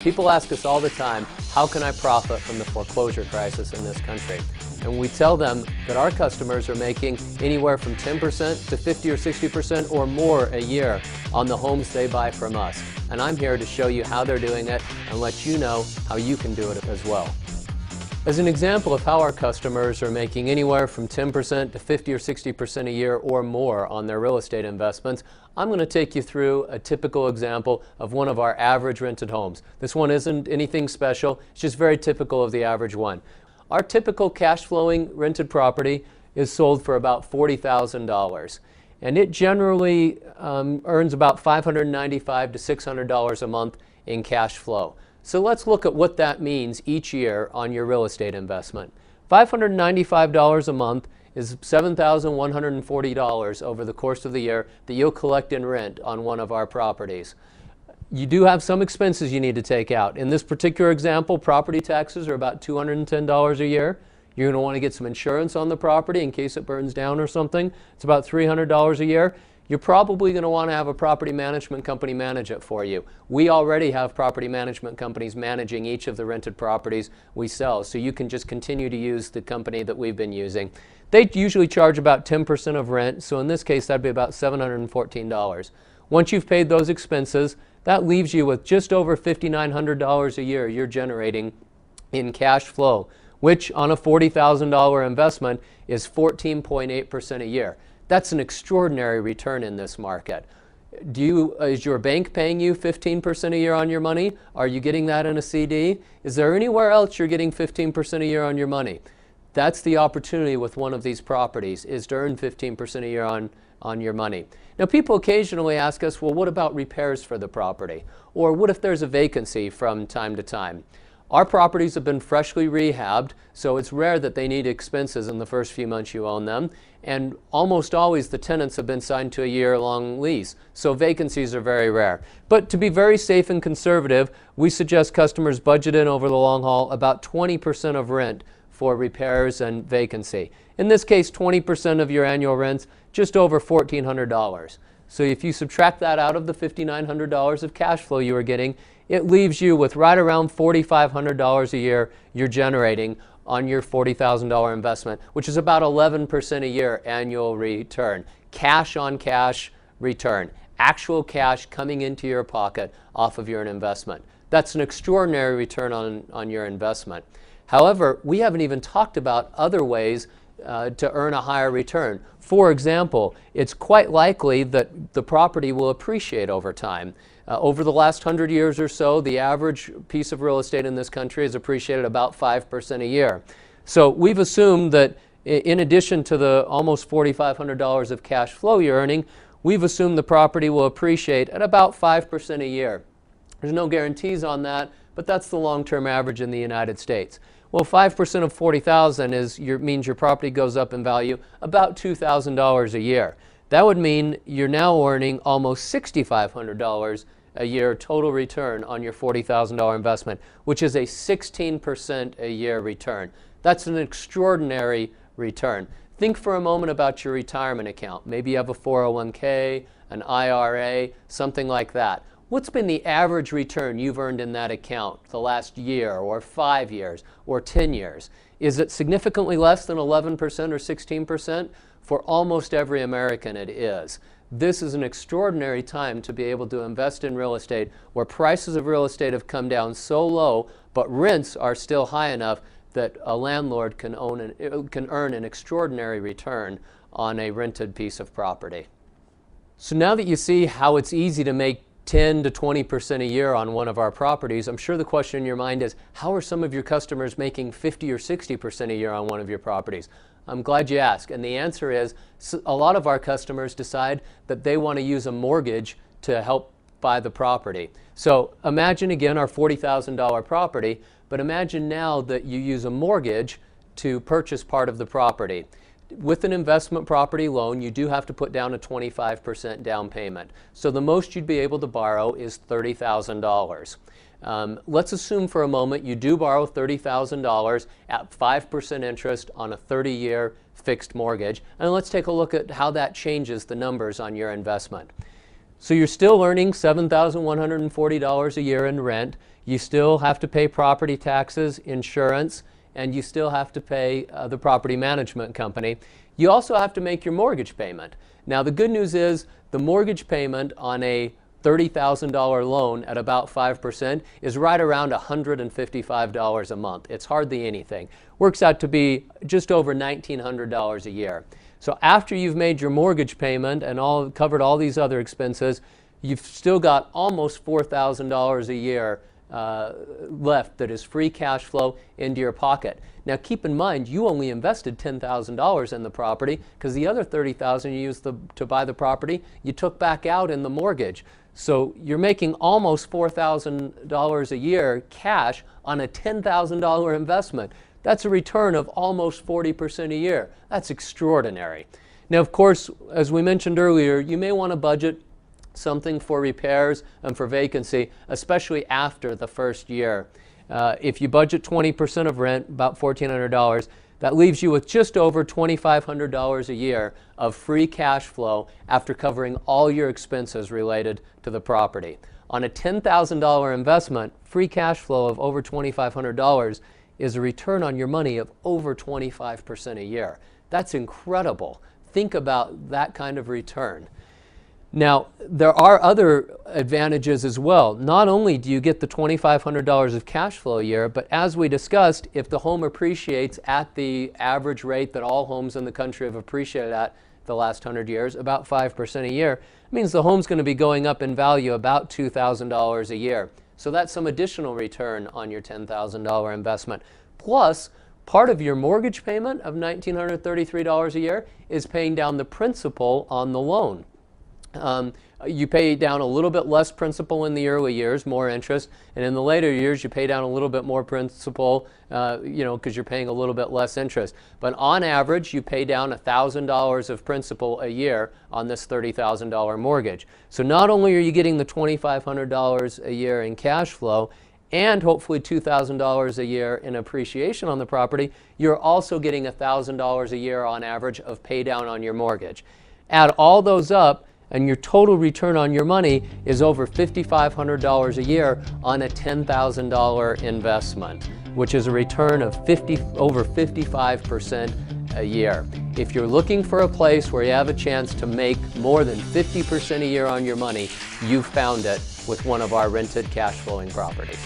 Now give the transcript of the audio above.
People ask us all the time, how can I profit from the foreclosure crisis in this country? And we tell them that our customers are making anywhere from 10% to 50 or 60% or more a year on the homes they buy from us. And I'm here to show you how they're doing it and let you know how you can do it as well. As an example of how our customers are making anywhere from 10% to 50 or 60% a year or more on their real estate investments, I'm going to take you through a typical example of one of our average rented homes. This one isn't anything special, it's just very typical of the average one. Our typical cash flowing rented property is sold for about $40,000. And it generally earns about $595 to $600 a month in cash flow. So let's look at what that means each year on your real estate investment. $595 a month is $7,140 over the course of the year that you'll collect in rent on one of our properties. You do have some expenses you need to take out. In this particular example, property taxes are about $210 a year. You're going to want to get some insurance on the property in case it burns down or something. It's about $300 a year. You're probably going to want to have a property management company manage it for you. We already have property management companies managing each of the rented properties we sell, so you can just continue to use the company that we've been using. They usually charge about 10% of rent, so in this case that'd be about $714. Once you've paid those expenses, that leaves you with just over $5,900 a year you're generating in cash flow, which on a $40,000 investment is 14.8% a year. That's an extraordinary return in this market. Is your bank paying you 15% a year on your money? Are you getting that in a CD? Is there anywhere else you're getting 15% a year on your money? That's the opportunity with one of these properties, is to earn 15% a year on your money. Now, people occasionally ask us, well, what about repairs for the property? Or what if there's a vacancy from time to time? Our properties have been freshly rehabbed, so it's rare that they need expenses in the first few months you own them. And almost always the tenants have been signed to a year-long lease, so vacancies are very rare. But to be very safe and conservative, we suggest customers budget in over the long haul about 20% of rent for repairs and vacancy. In this case, 20% of your annual rent's just over $1,400. So if you subtract that out of the $5,900 of cash flow you are getting, it leaves you with right around $4,500 a year you're generating on your $40,000 investment, which is about 11% a year annual return. Cash on cash return. Actual cash coming into your pocket off of your investment. That's an extraordinary return on your investment. However, we haven't even talked about other ways to earn a higher return. For example, it's quite likely that the property will appreciate over time. Over the last 100 years or so, the average piece of real estate in this country has appreciated about 5% a year. So we've assumed that in addition to the almost $4,500 of cash flow you're earning, we've assumed the property will appreciate at about 5% a year. There's no guarantees on that, but that's the long-term average in the United States. Well, 5% of $40,000 means your property goes up in value about $2,000 a year. That would mean you're now earning almost $6,500 a year total return on your $40,000 investment, which is a 16% a year return. That's an extraordinary return. Think for a moment about your retirement account. Maybe you have a 401k, an IRA, something like that. What's been the average return you've earned in that account the last year or 5 years or 10 years? Is it significantly less than 11% or 16%? For almost every American it is. This is an extraordinary time to be able to invest in real estate where prices of real estate have come down so low, but rents are still high enough that a landlord can earn an extraordinary return on a rented piece of property. So now that you see how it's easy to make 10 to 20% a year on one of our properties, I'm sure the question in your mind is, how are some of your customers making 50 or 60% a year on one of your properties? I'm glad you asked. And the answer is, a lot of our customers decide that they want to use a mortgage to help buy the property. So imagine again our $40,000 property, but imagine now that you use a mortgage to purchase part of the property. With an investment property loan, you do have to put down a 25% down payment. So the most you'd be able to borrow is $30,000. Let's assume for a moment you do borrow $30,000 at 5% interest on a 30-year fixed mortgage. And let's take a look at how that changes the numbers on your investment. So you're still earning $7,140 a year in rent. You still have to pay property taxes, insurance, and you still have to pay the property management company. You also have to make your mortgage payment. Now the good news is the mortgage payment on a $30,000 loan at about 5% is right around $155 a month. It's hardly anything. Works out to be just over $1,900 a year. So after you've made your mortgage payment and covered all these other expenses, you've still got almost $4,000 a year left that is free cash flow into your pocket. Now keep in mind, you only invested $10,000 in the property because the other $30,000 you used to buy the property, you took back out in the mortgage. So you're making almost $4,000 a year cash on a $10,000 investment. That's a return of almost 40% a year. That's extraordinary. Now, of course, as we mentioned earlier, you may want to budget something for repairs and for vacancy, especially after the first year. If you budget 20% of rent, about $1,400, that leaves you with just over $2,500 a year of free cash flow after covering all your expenses related to the property. On a $10,000 investment, free cash flow of over $2,500 is a return on your money of over 25% a year. That's incredible. Think about that kind of return. Now, there are other advantages as well. Not only do you get the $2,500 of cash flow a year, but as we discussed, if the home appreciates at the average rate that all homes in the country have appreciated at the last 100 years, about 5% a year, it means the home's going to be going up in value about $2,000 a year. So that's some additional return on your $10,000 investment. Plus, part of your mortgage payment of $1,933 a year is paying down the principal on the loan. You pay down a little bit less principal in the early years, more interest, and in the later years you pay down a little bit more principal, because you're paying a little bit less interest. But on average, you pay down $1,000 of principal a year on this $30,000 mortgage. So not only are you getting the $2,500 a year in cash flow, and hopefully $2,000 a year in appreciation on the property, you're also getting $1,000 a year on average of pay down on your mortgage. Add all those up, and your total return on your money is over $5,500 a year on a $10,000 investment, which is a return of over 55% a year. If you're looking for a place where you have a chance to make more than 50% a year on your money, you've found it with one of our rented cash flowing properties.